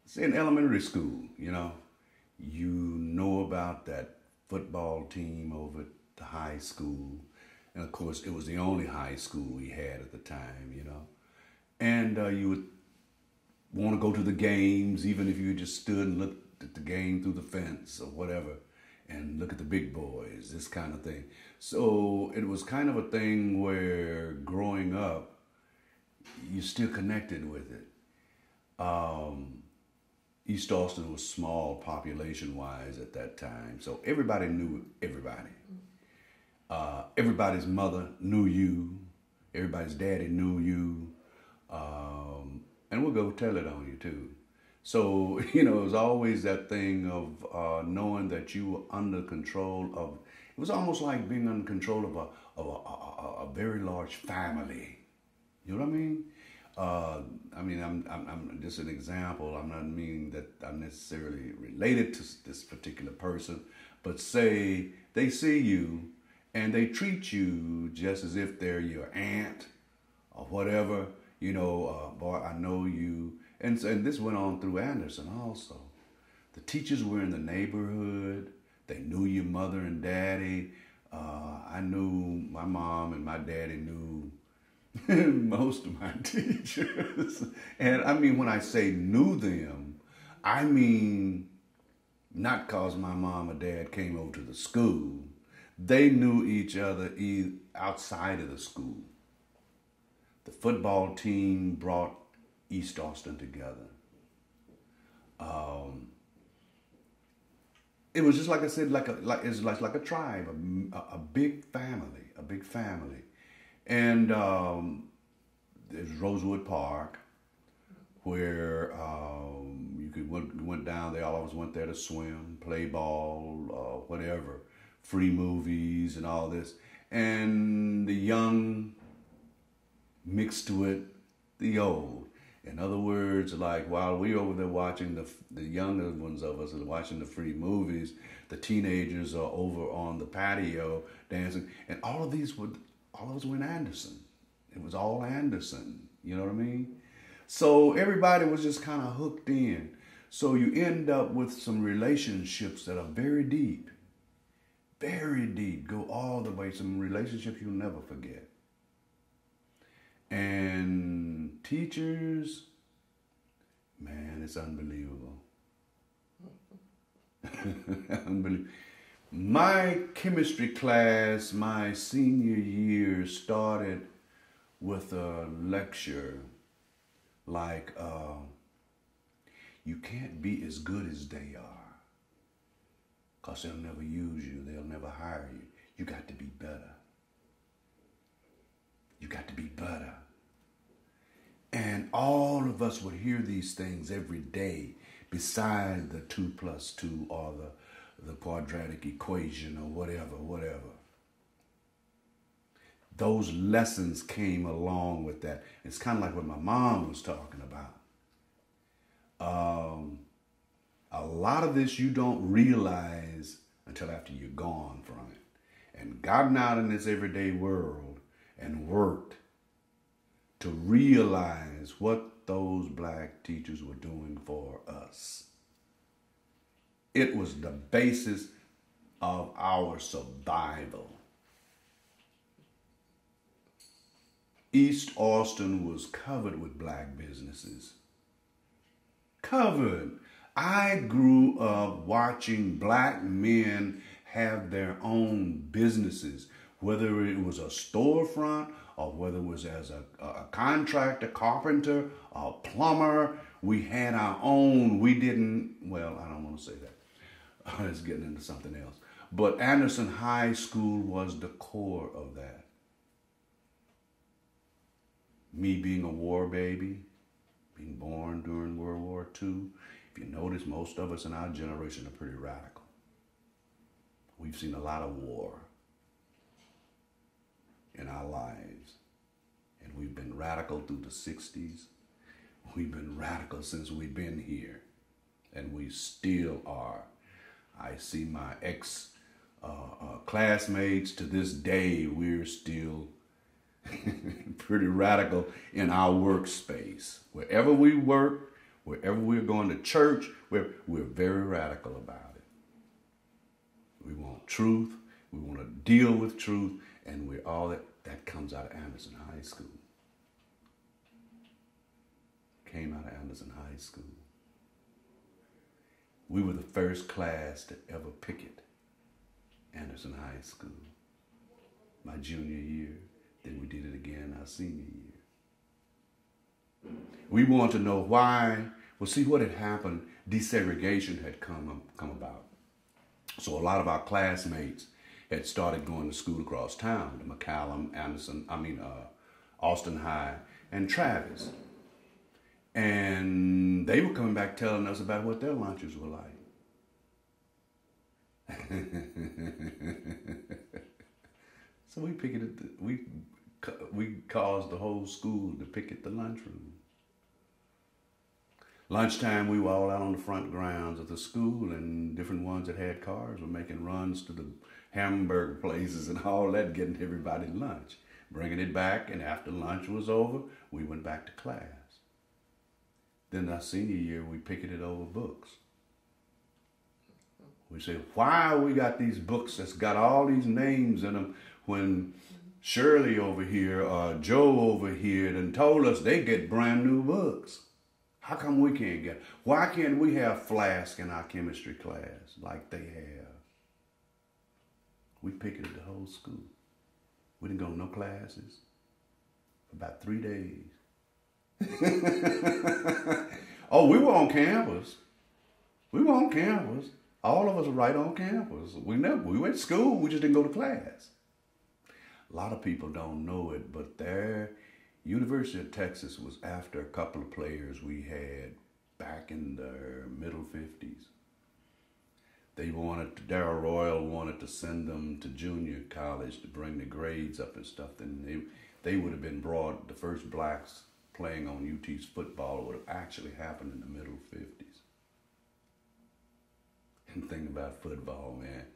say in elementary school, you know about that football team over at the high school. And of course, it was the only high school we had at the time. And you would want to go to the games, even if you just stood and looked at the game through the fence or whatever, and look at the big boys, this kind of thing. So it was kind of a thing where growing up, you still connected with it. East Austin was small population-wise at that time, so everybody knew everybody. Everybody's mother knew you. Everybody's daddy knew you. And we'll go tell it on you, too. So, it was always that thing of knowing that you were under control of, it was almost like being under control of a very large family. You know what I mean? I'm just an example. I'm not meaning that I'm necessarily related to this particular person, but say they see you and they treat you just as if they're your aunt or whatever. Boy, I know you. And this went on through Anderson also. The teachers were in the neighborhood. They knew your mother and daddy. I knew my mom and my daddy knew most of my teachers. And I mean, when I say knew them, I mean not because my mom or dad came over to the school. They knew each other outside of the school. The football team brought East Austin together. It was just like I said, it's like a tribe, a big family. And there's Rosewood Park, where went down there. All of us went there to swim, play ball, whatever, free movies and all this. And the young mixed with the old. In other words, like while we over there watching the younger ones of us are watching the free movies, the teenagers are over on the patio dancing, and all of us were in Anderson. It was all Anderson. You know what I mean? So everybody was just kind of hooked in. So you end up with some relationships that are very deep, go all the way. Some relationships you'll never forget. And teachers, man, it's unbelievable. Unbelievable. My chemistry class, my senior year, started with a lecture like, you can't be as good as they are, because they'll never use you, they'll never hire you. You got to be better. You got to be better. And all of us would hear these things every day, besides the 2 + 2 or the quadratic equation or whatever. Those lessons came along with that. It's kind of like what my mom was talking about. A lot of this you don't realize until after you're gone from it and gotten out in this everyday world and worked to realize what those black teachers were doing for us. It was the basis of our survival. East Austin was covered with black businesses. Covered. I grew up watching black men have their own businesses, whether it was a storefront or whether it was as a contractor, carpenter, a plumber. We had our own. We didn't, well, I don't want to say that. It's getting into something else. But Anderson High School was the core of that. Me being a war baby, being born during World War II, if you notice, most of us in our generation are pretty radical. We've seen a lot of war in our lives. And we've been radical through the 60s. We've been radical since we've been here. And we still are. I see my classmates to this day, we're still pretty radical in our workspace. Wherever we work, Wherever we're going to church, we're very radical about it. We want truth. We want to deal with truth. And we're all that comes out of Anderson High School. Came out of Anderson High School. We were the first class to ever picket Anderson High School. My junior year. Then we did it again our senior year. We want to know why. Well, see what had happened. Desegregation had come about. So a lot of our classmates had started going to school across town, to McCallum, Austin High, and Travis. And they were coming back telling us about what their lunches were like. So we picketed, we caused the whole school to picket the lunchroom. Lunchtime, we were all out on the front grounds of the school, and different ones that had cars were making runs to the hamburger places and all that, getting everybody lunch, bringing it back, and after lunch was over, we went back to class. Then our senior year, we picketed over books. We said, why we got these books that's got all these names in them when Shirley over here or Joe over here done told us they get brand new books? How come we can't get? Why can't we have Flask in our chemistry class like they have? We picketed the whole school. We didn't go to no classes for about 3 days. Oh, we were on campus. We were on campus. All of us were right on campus. We went to school, we just didn't go to class. A lot of people don't know it, but their University of Texas was after a couple of players we had back in the middle 50s. Darrell Royal wanted to send them to junior college to bring the grades up and stuff. Then they would have been brought, the first blacks playing on UT's football would have actually happened in the middle 50s. And think about football, man.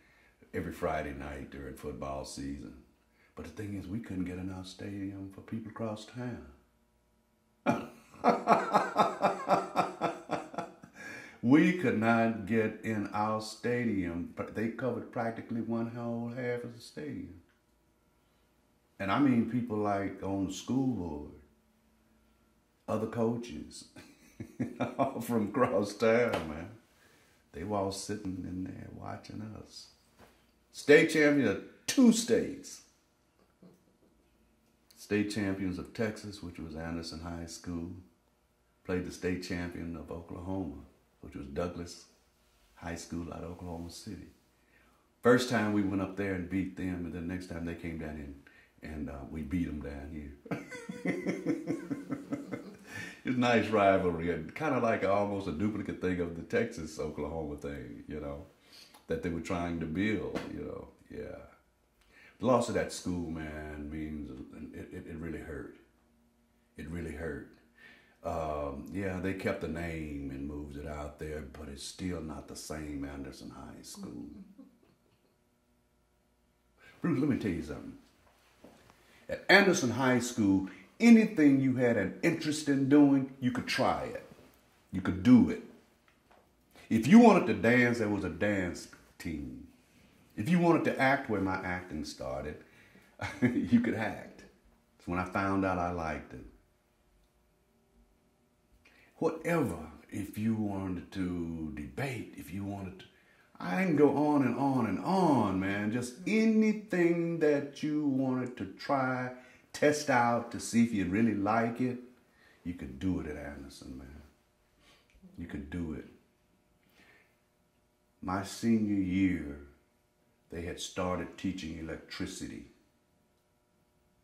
Every Friday night during football season. But the thing is, we couldn't get in our stadium for people across town. We could not get in our stadium. They covered practically one whole half of the stadium. And I mean people like on the school board, other coaches, from across town, man. They were all sitting in there watching us. State champion of 2 states. State champions of Texas, which was Anderson High School. Played the state champion of Oklahoma, which was Douglas High School out of Oklahoma City. First time we went up there and beat them, and then next time they came down in and we beat them down here. It's a nice rivalry, and kind of like almost a duplicate thing of the Texas-Oklahoma thing, that they were trying to build, yeah. The loss of that school, man, means it really hurt. It really hurt. Yeah, they kept the name and moved it out there, but it's still not the same Anderson High School. Bruce, let me tell you something. At Anderson High School, anything you had an interest in doing, you could try it. You could do it. If you wanted to dance, there was a dance team. If you wanted to act, where my acting started, you could act. So when I found out I liked it. Whatever, if you wanted to debate, if you wanted to, I can go on and on and on, man. Just anything that you wanted to try, test out to see if you really like it, you could do it at Anderson, man. You could do it. My senior year, they had started teaching electricity.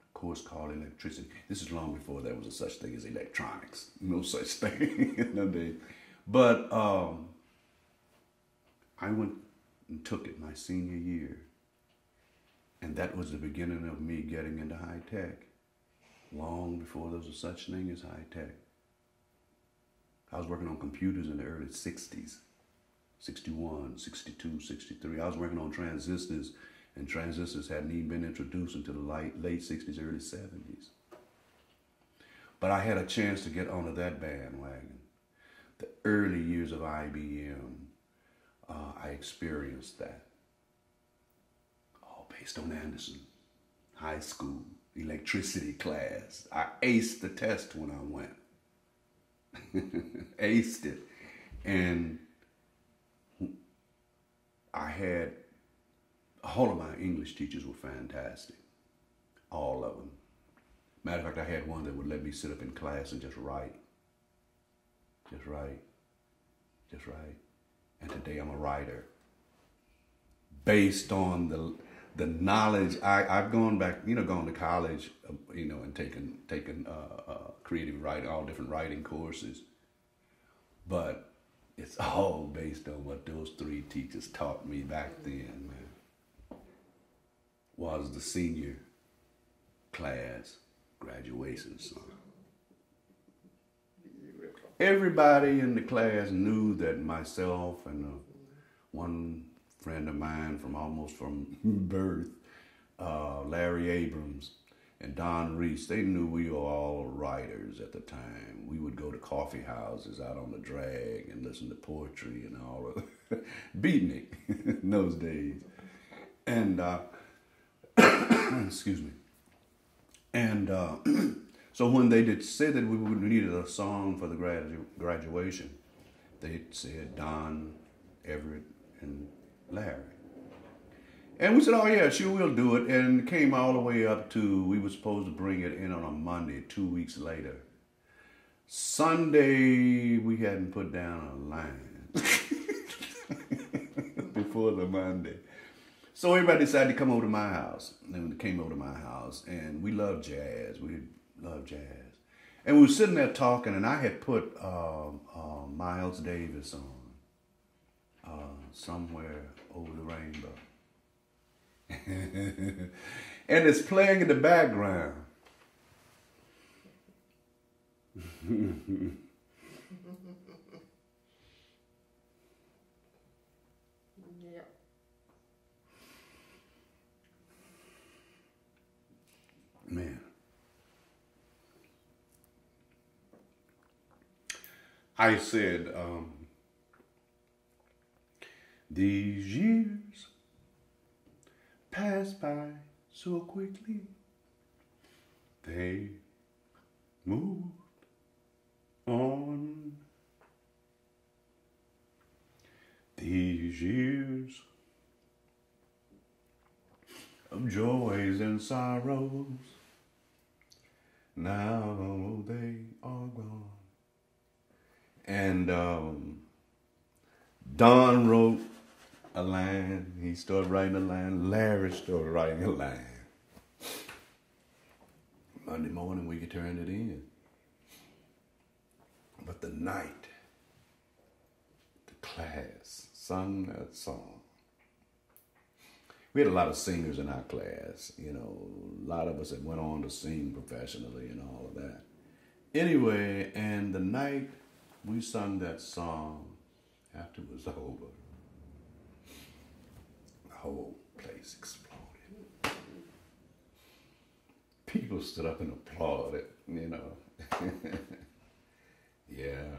A course called electricity. This is long before there was a such thing as electronics. No such thing. But I went and took it my senior year. And that was the beginning of me getting into high tech. Long before there was a such thing as high tech. I was working on computers in the early 60s. 61, 62, 63. I was working on transistors, and transistors hadn't even been introduced until the late 60s, early 70s. But I had a chance to get onto that bandwagon. The early years of IBM, I experienced that. All based on Anderson. High school, electricity class. I aced the test when I went. Aced it. And I had, all of my English teachers were fantastic. All of them. Matter of fact, I had one that would let me sit up in class and just write. Just write. Just write. And today I'm a writer. Based on the knowledge, I've gone back, gone to college, and taken creative writing, all different writing courses. But it's all based on what those three teachers taught me back then, man. Was the senior class graduation song. Everybody in the class knew that myself and one friend of mine from birth, Larry Abrams and Don Reese, they knew we were all writers at the time. We would go to coffee houses out on the drag and listen to poetry and all of beatnik in those days. And, excuse me. And so when they said that we needed a song for the graduation, they said Don, Everette, and Larry. And we said, oh yeah, sure, we'll do it. And it came all the way up to, we were supposed to bring it in on a Monday, 2 weeks later. Sunday, we hadn't put down a line before the Monday. So everybody decided to come over to my house. And they came over to my house, and we love jazz. We love jazz. And we were sitting there talking, and I had put Miles Davis on, Somewhere Over the Rainbow. And it's playing in the background. Yeah. Man. I said, these years pass by so quickly, they moved on. These years of joys and sorrows, now they are gone. And Don wrote a line, he started writing a line, Larry started writing a line. Monday morning we could turn it in. But the night, the class sung that song. We had a lot of singers in our class, a lot of us that went on to sing professionally and all of that. Anyway, and the night we sung that song, after it was over, the whole place exploded. People stood up and applauded, Yeah.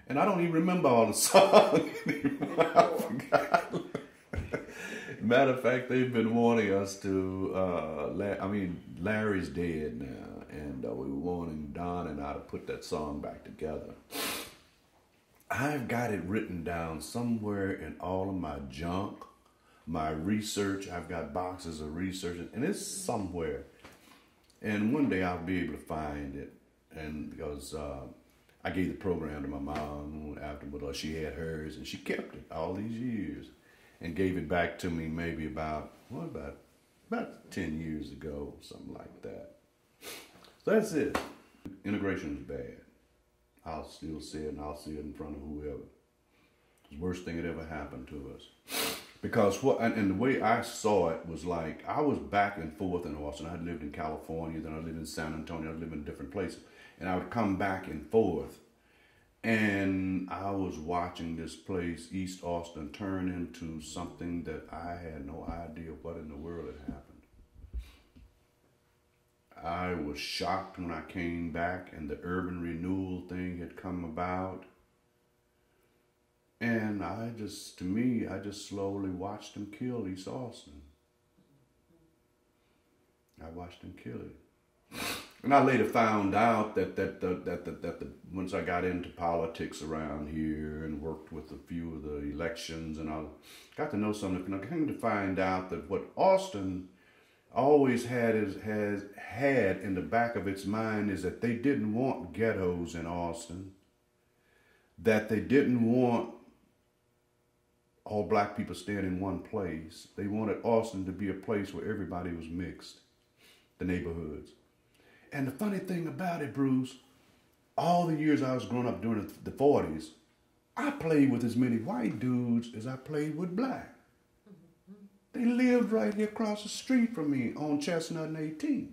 And I don't even remember all the songs anymore. I forgot. Matter of fact, they've been wanting us to, Larry's dead now, and we were wanting Don and I to put that song back together. I've got it written down somewhere in all of my junk, my research. I've got boxes of research, and it's somewhere. And one day I'll be able to find it. And because I gave the program to my mom afterward, she had hers, and she kept it all these years and gave it back to me maybe about 10 years ago, something like that. So that's it. Integration is bad. I'll still say it, and I'll say it in front of whoever. It's the worst thing that ever happened to us. Because and the way I saw it was like, I was back and forth in Austin. I lived in California, then I lived in San Antonio, I lived in different places. And I would come back and forth. And I was watching this place, East Austin, turn into something that I had no idea what in the world had happened. I was shocked when I came back and the urban renewal thing had come about. And I just slowly watched him kill East Austin. I watched him kill it. And I later found out that once I got into politics around here and worked with a few of the elections, and I got to know something, and I came to find out that what Austin always had in the back of its mind is that they didn't want ghettos in Austin, that they didn't want all black people staying in one place. They wanted Austin to be a place where everybody was mixed, the neighborhoods. And the funny thing about it, Bruce, all the years I was growing up during the 40s, I played with as many white dudes as I played with black. They lived right here across the street from me on Chestnut and 18th.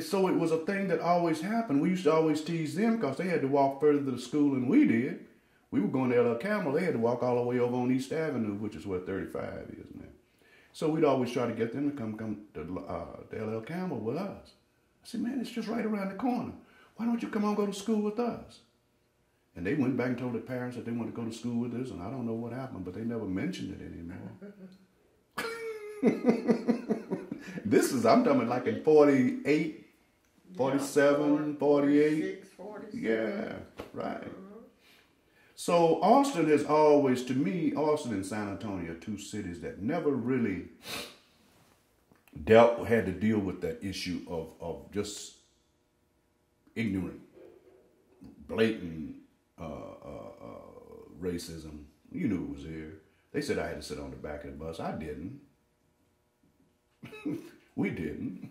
So it was a thing that always happened. We used to always tease them because they had to walk further to school than we did. We were going to Campbell. They had to walk all the way over on East Avenue, which is where 35 is now. So we'd always try to get them to come to Campbell with us. I said, man, it's just right around the corner. Why don't you come on go to school with us? And they went back and told their parents that they wanted to go to school with us, and I don't know what happened, but they never mentioned it anymore. I'm talking like in 48, 47, 48. 46. Yeah, right. So Austin has always, to me, Austin and San Antonio are two cities that never really had to deal with that issue of just ignorant, blatant racism. You knew it was here. They said I had to sit on the back of the bus. I didn't. We didn't.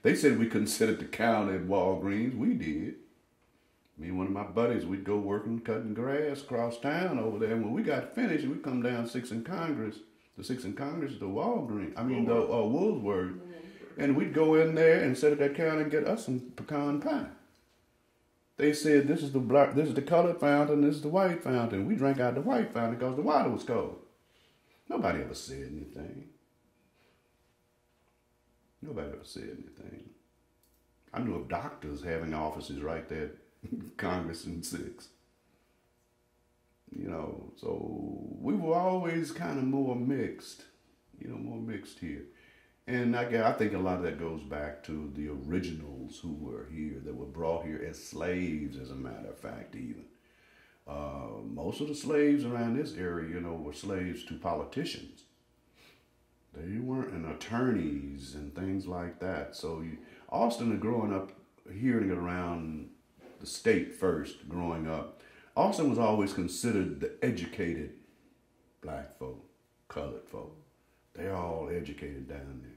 They said we couldn't sit at the counter at Walgreens. We did. Me and one of my buddies, we'd go working, cutting grass across town over there. And when we got finished, we'd come down 6th and Congress, the Walgreens, the Woolworth. And we'd go in there and sit at that counter and get us some pecan pie. They said, this is the colored fountain, this is the white fountain. We drank out the white fountain because the water was cold. Nobody ever said anything. Nobody ever said anything. I knew of doctors having offices right there, Congress and 6th. So we were always kind of more mixed here. And I think a lot of that goes back to the originals who were here, that were brought here as slaves, as a matter of fact, even. Most of the slaves around this area, were slaves to politicians. They weren't attorneys and things like that. So Austin, growing up, hearing it around the state first, growing up, Austin was always considered the educated black folk, colored folk. They're all educated down there.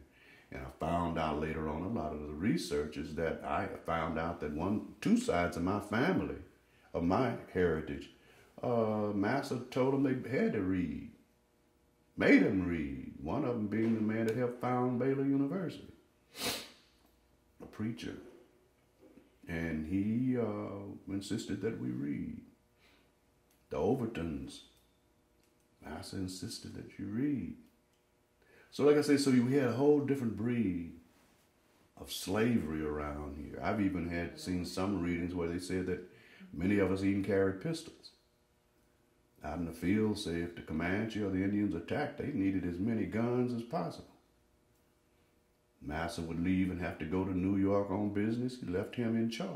And I found out later on, a lot of the researchers, that I found out that two sides of my family, of my heritage, Master told them they had to read, made them read. One of them being the man that helped found Baylor University, a preacher. And he insisted that we read. The Overtons, Master insisted that you read. So like I say, we had a whole different breed of slavery around here. I've even seen some readings where they said that many of us even carried pistols. Out in the field, say if the Comanche or the Indians attacked, they needed as many guns as possible. Master would leave and have to go to New York on business. He left him in charge.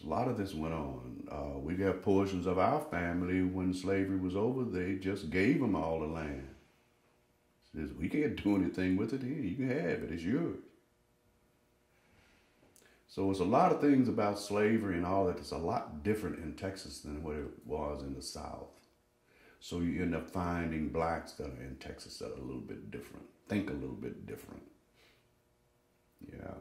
A lot of this went on. We got portions of our family, when slavery was over, they just gave them all the land. Says, we can't do anything with it here. You can have it. It's yours. So it's a lot of things about slavery and all that. It's a lot different in Texas than what it was in the South. So you end up finding blacks that are in Texas that are a little bit different, think a little bit different. Yeah.